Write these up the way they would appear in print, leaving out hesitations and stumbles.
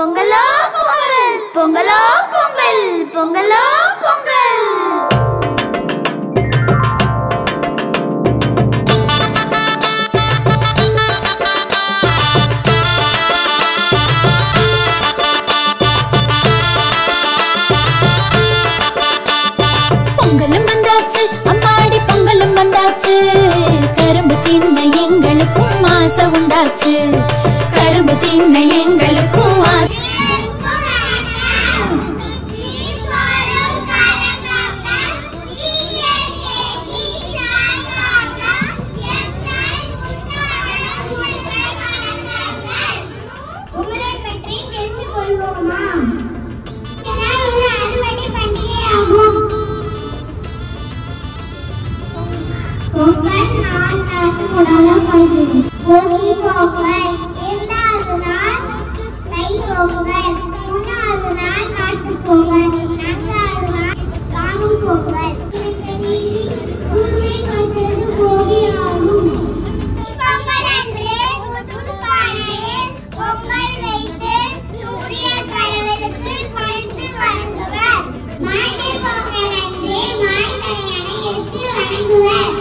பொங்கலோ பொங்கல், பொங்கலோ பொங்கல், பொங்கலோ பொங்கல். பொங்கலும் வந்தாச்சு அம்மாடி, பொங்கலும் வந்தாச்சு. கரும்பு தின்ன எங்களுக்கும் ஆசை உண்டாச்சு. கரும்பு தின்ன எங்களுக்கும் ஆசை. பொங்கல் நாள் நாட்டு கொண்டாடப் போகிறது. போகி பொங்கல், இரண்டாவது நாள் தை பொங்கல், மூணாவது நாள் மாட்டு பொங்கல், நான்காவது நாள் காணும் பொங்கல். போகி ஆகும். பொங்கல் அன்று புது பானையில் பொங்கல் வைத்து சூரிய கடவுளுக்கு படைத்து வணங்குவர். மாட்டு பொங்கல் அன்று மாய்களையனை எடுத்து வணங்குவர்.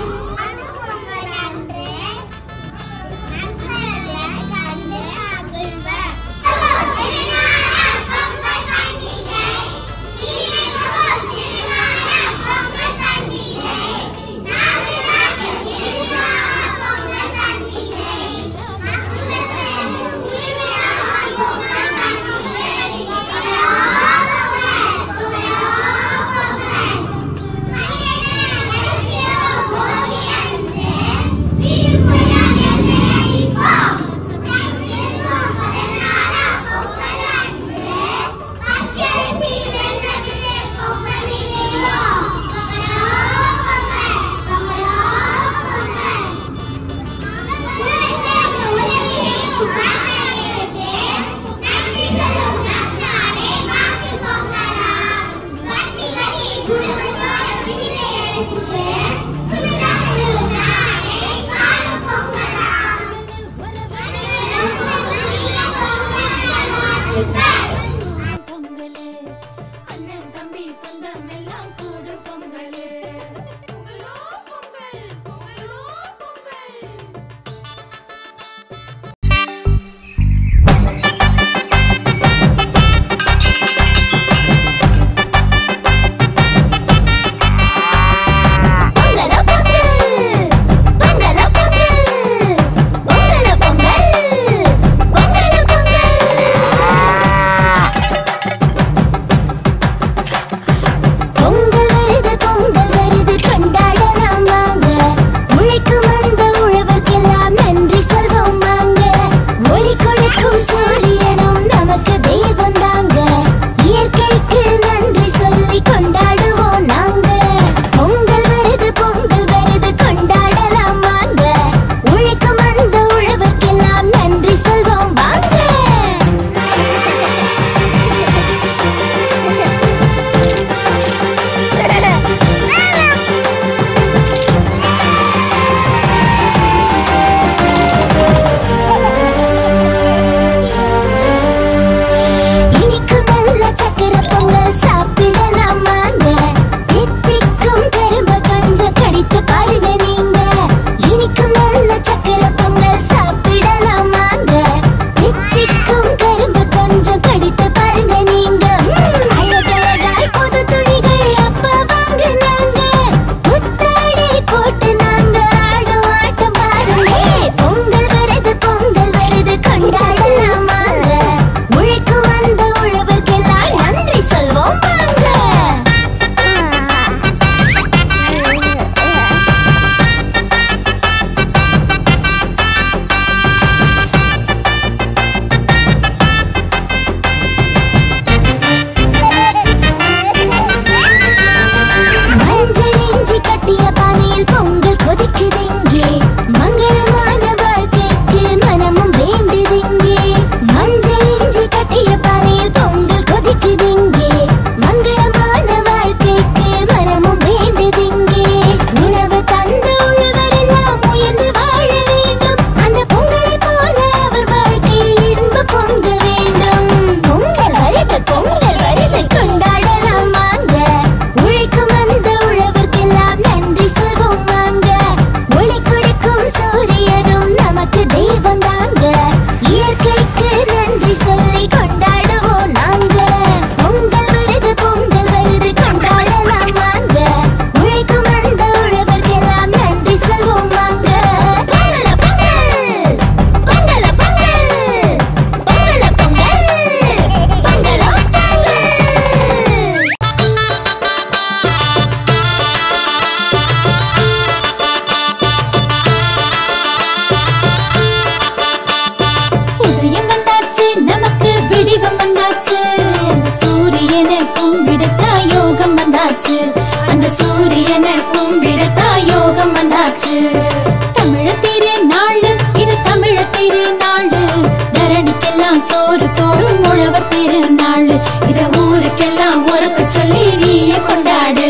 உழவர் திருநாள் இத ஊருக்கெல்லாம் உறக்க சொல்லி நீயே கொண்டாடு.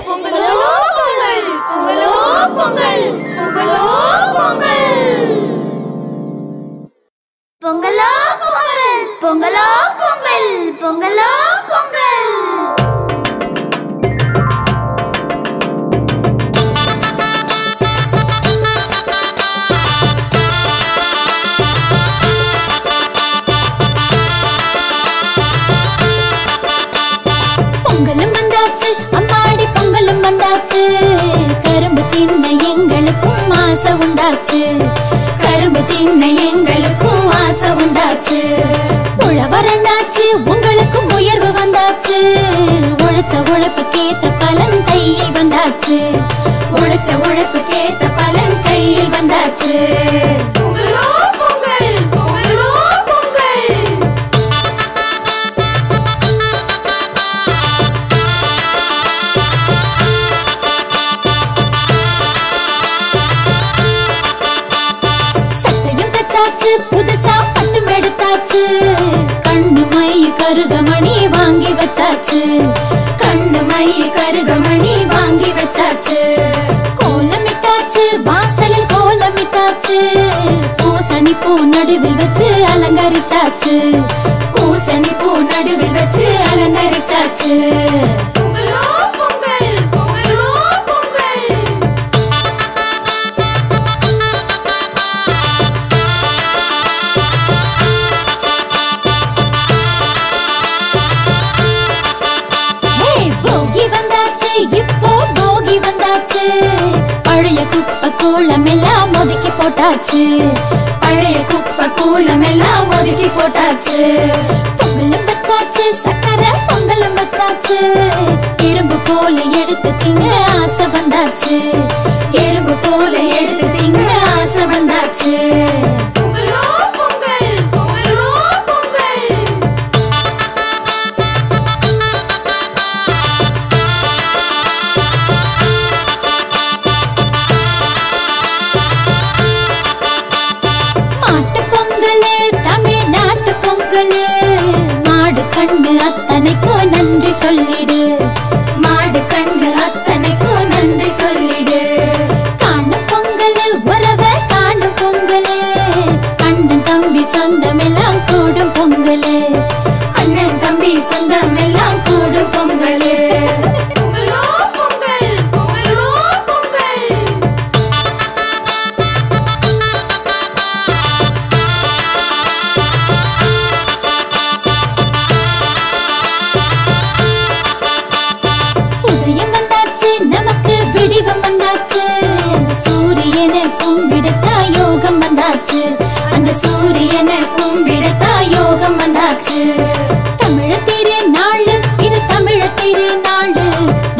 பொங்கலோ பொங்கல் பொங்கலோ பொங்கல் பொங்கலோ பொங்கல் பொங்கலோ பொங்கல் பொங்கலோ பொங்கல் பொங்கலோ பொங்கல் பொங்கலும் வந்தாச்சு அம்மாடி பொங்கலும் வந்தாச்சு கரும்பு தின்ன எங்களுக்கும் ஆசை உண்டாச்சு கரும்பு தின்ன எங்களுக்கும் ஆசை உண்டாச்சு உழவரண்டாச்சு உங்களுக்கும் உயர்வு வந்தாச்சு உழைச்ச உழைப்புக்கேத்த பலன் கையில் வந்தாச்சு உழைச்ச உழைப்புக்கேத்த பலன் கையில் வந்தாச்சு. பொங்கலோ பொங்கல் பொங்கலோ பொங்கல் சட்டையும் தச்சாச்சு புதுசா பட்டும் எடுத்தாச்சு கண்ணு மை கருகமணி வாங்கி வச்சாச்சு கண்ணு மை கருகமணி வாங்கி வச்சாச்சு கோலமிட்டாச்சு வாசலில் கோலமிட்டாச்சு பூசணி பூ நடுவில் வச்சு அலங்கரிச்சாச்சு பூசணி பூ நடுவில் வச்சு அலங்கரிச்சாச்சு. பொங்கலோ பொங்கல் பொங்கலோ பொங்கல் போகி வந்தாச்சு இப்போ போகி வந்தாச்சு பழைய குப்பை கூளம் எல்லாம் ஒதுக்கி போட்டாச்சு பழைய குப்பை கூளம் எல்லாம் ஒதுக்கி போட்டாச்சு. பொங்கலும் வச்சாச்சு சக்கரை பொங்கலும் வச்சாச்சு இரும்பு போல எடுத்து திங்க ஆசை வந்தாச்சு இரும்பு போல எடுத்து திங்க ஆசை வந்தாச்சு. பொங்கலோ பொங்கல் பொங்கலோ பொங்கல் மாட்டு பொங்கலு தமிழ்நாட்டு பொங்கலு மாடு கண்ணு அத்தனைக்கும் நன்றி சொல்லிடு மாடு கண்ணு அத்தனைக்கும் நன்றி சொல்லிடு. காணும் பொங்கலு உறவ காணும் பொங்கலு அண்ணன் தம்பி சொந்தம் எல்லாம் கூடும் பொங்கலு அண்ணன் தம்பி சொந்தம் எல்லாம் கூடும் பொங்கலு. பொங்கலோ பொங்கல் பொங்கலோ பொங்கல் உதயம் வந்தாச்சு நமக்கு விடிவம் வந்தாச்சு அந்த சூரியனை கும்பிடத்தா யோகம் வந்தாச்சு அந்த சூரியனை கும்பிடத்தா யோகம் வந்தாச்சு. தமிழர் திருநாள் இது தமிழர் திருநாள்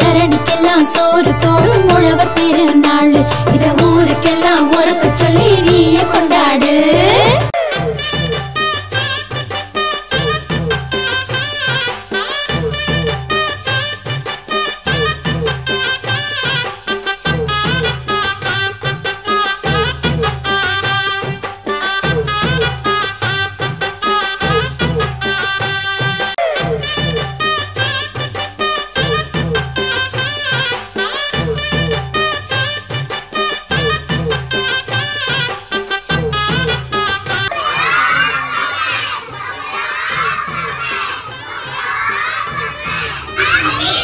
தரணிக்கெல்லாம் சோறு போடும் உழவர் திருநாள் இத ஊருக்கெல்லாம் உறக்க சொல்லி நீயே கொண்டாடு. Happy